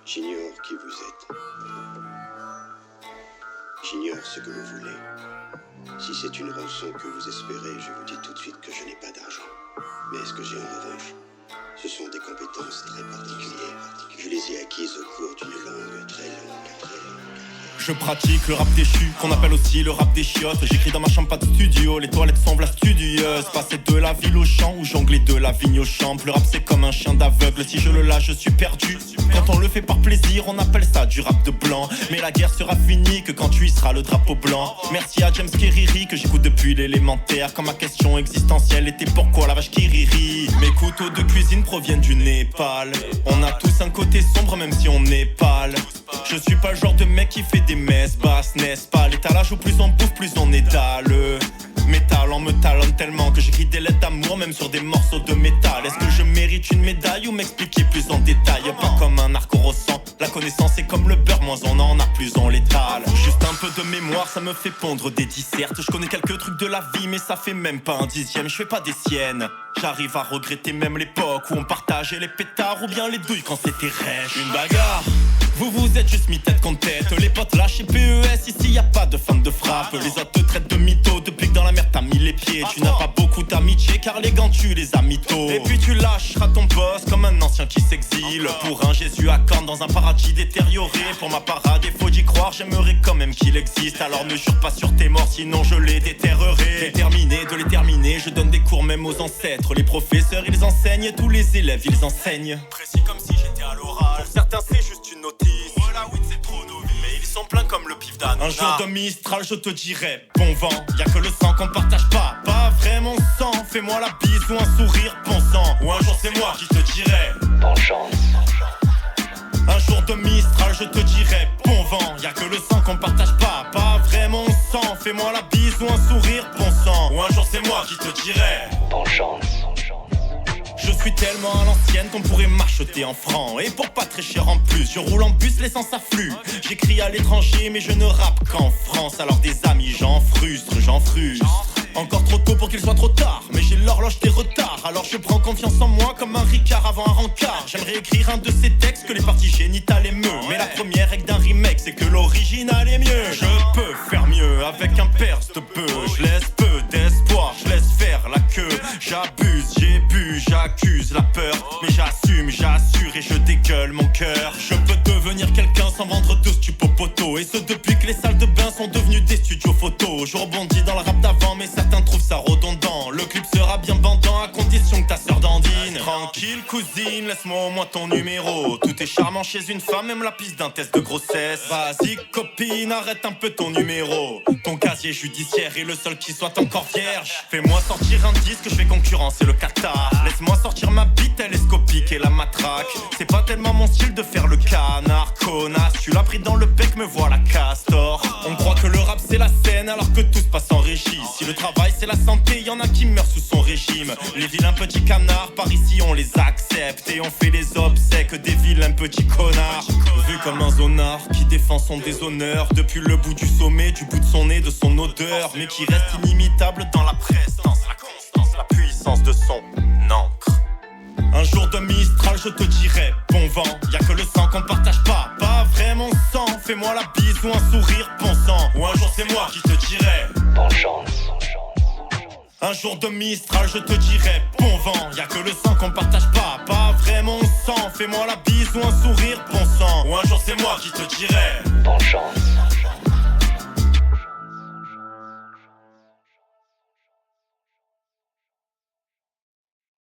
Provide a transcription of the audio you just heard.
J'ignore qui vous êtes. J'ignore ce que vous voulez. Si c'est une rançon que vous espérez, je vous dis tout de suite que je n'ai pas d'argent. Mais ce que j'ai en revanche, ce sont des compétences très particulières. Je les ai acquises au cours d'une longue, très longue. Je pratique le rap déchu, qu'on appelle aussi le rap des chiottes. J'écris dans ma chambre, pas de studio, les toilettes sont la studieuse. Passer de la ville au champ ou jongler de la vigne au champ. Le rap c'est comme un chien d'aveugle, si je le lâche je suis perdu. Quand on le fait par plaisir, on appelle ça du rap de blanc. Mais la guerre sera finie que quand tu y seras le drapeau blanc. Merci à James Keriri que j'écoute depuis l'élémentaire. Quand ma question existentielle était pourquoi la vache qui rit. Mes couteaux de cuisine proviennent du Népal. On a tous un côté sombre même si on n'est pâle. Je suis pas le genre de mec qui fait des messes basses, n'est-ce pas? L'étalage où plus on bouffe, plus on étale. Mes talents me talonnent tellement que j'écris des lettres d'amour même sur des morceaux de métal. Est-ce que je mérite une médaille ou m'expliquer plus en détail? Pas comme un arc au sang, la connaissance est comme le beurre, moins on en a plus on l'étale. Juste un peu de mémoire, ça me fait pondre des dissertes. Je connais quelques trucs de la vie mais ça fait même pas un dixième. Je fais pas des siennes. J'arrive à regretter même l'époque où on partageait les pétards ou bien les douilles quand c'était rêche. Une bagarre, vous êtes juste mis tête contre tête. Les potes lâchent PES, ici y a pas de fan de frappe. Les autres te traitent de mytho, depuis que dans la merde t'as mis les pieds. Tu n'as pas beaucoup d'amitié car les gants tu les as mythos. Et puis tu lâcheras ton boss comme un ancien qui s'exile. Pour un Jésus à Corne dans un paradis détérioré. Pour ma parade, il faut d'y croire, j'aimerais quand même qu'il existe. Alors ne jure pas sur tes morts, sinon je les déterrerai. Déterminé de les terminer, je donne des cours même aux ancêtres. Les professeurs ils enseignent, tous les élèves ils enseignent. Précis comme si j'étais à l'oral. Pour certains c'est juste une notice. Voilà, oui, c'est trop novice. Mais ils sont pleins comme le pif d'âne. Un jour de Mistral, je te dirai bon vent. Y'a que le sang qu'on partage pas, pas vraiment sang. Fais-moi la bise ou un sourire, bon sang. Ou un jour c'est moi qui te dirai bonne chance. Un jour de Mistral, je te dirai bon vent. Y'a que le sang qu'on partage pas, pas vraiment sang. Fais-moi la bise ou un sourire, bon sang. Ou un jour c'est moi qui te dirai bonne chance. Je suis tellement à l'ancienne qu'on pourrait m'acheter en francs. Et pour pas très cher en plus, je roule en bus, l'essence afflue. J'écris à l'étranger mais je ne rappe qu'en France. Alors des amis j'en frustre. Encore trop tôt pour qu'il soit trop tard, mais j'ai l'horloge des retards. Alors je prends confiance en moi comme un Ricard avant un rencard. J'aimerais écrire un de ces textes que les parties génitales émeut. Mais la première règle d'un remake c'est que l'original est mieux. Je peux faire mieux avec un perce de bœuf. Je laisse peu d'espoir, je laisse faire la queue. J'abuse, j'ai bu, j'accuse la peur. Mais j'assume, j'assure et je dégueule mon cœur. Je peux devenir quelqu'un sans vendre de stupopoto. Et ce depuis que les salles de bain sont devenues des studios photos. Je rebondis dans le rap d'avant mais certains trouvent ça redondant. Le clip sera bien bandant à condition que ta sœur dandine. Tranquille cousine, laisse-moi au moins ton numéro. Tout est charmant chez une femme, même la piste d'un test de grossesse. Vas-y copine, arrête un peu ton numéro. Ton casier judiciaire est le seul qui soit encore vierge. Fais-moi sortir un disque, je vais concurrencer le Qatar. Laisse-moi sortir ma bite, télescopique et la matraque. C'est pas tellement mon style de faire le canard, connasse. Tu l'as pris dans le bec, me voilà castor. On croit que le rap c'est la scène alors que tout se passe en régie. Si le travail c'est la santé, y'en a qui meurent sous son régime. Les vilains petits canards, par ici on les accepte. Et on fait les obsèques des vilains petits connards. Vu comme un zonard qui défend son déshonneur. Depuis le bout du sommet, du bout de son nez, de son odeur. Mais qui reste inimitable dans la prestance, la constance, la puissance de son encre. Un jour de Mistral, je te dirai bon vent. Y'a que le sang qu'on partage pas, pas vraiment sang. Fais-moi la bise ou un sourire, bon sang. Ou un jour c'est moi qui te dirai bonne chance. Un jour de Mistral, je te dirai bon vent. Y'a que le sang qu'on partage pas, pas vraiment sang. Fais-moi la bise ou un sourire, bon sang. Ou un jour c'est moi qui te dirai bonne chance.